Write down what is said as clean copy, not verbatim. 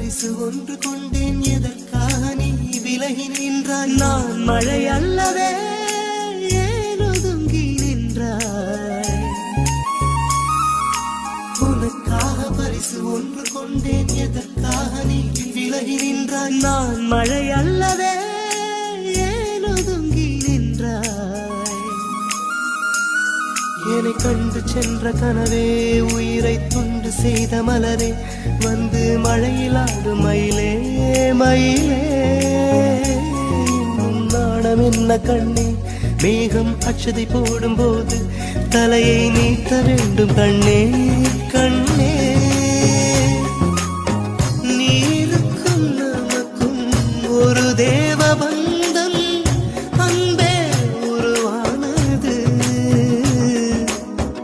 பரிசு ஒன்று கொண்டேன், எதற்காக நீ விலகி நின்றாய்? நான் மழை அல்லவே, ஏன் ஒதுங்கி நின்றாய்? உனக்காக பரிசு ஒன்று கொண்டேன், எதற்காக நீ விலகி நின்றாய்? நான் மழை அல்லவே, ஏன் ஒதுங்கி நின்றாய்? என்னை கண்டு சென்ற கனவே, உயிரை துண்டு செய்த மலரே, வந்து மழையில் ஆடும் மயிலே மயிலே. நாணம் என்ன கண்ணே, மேகம் அச்சதை போடும் போது தலையை நீட்ட வேண்டும் கண்ணே கண்ணே.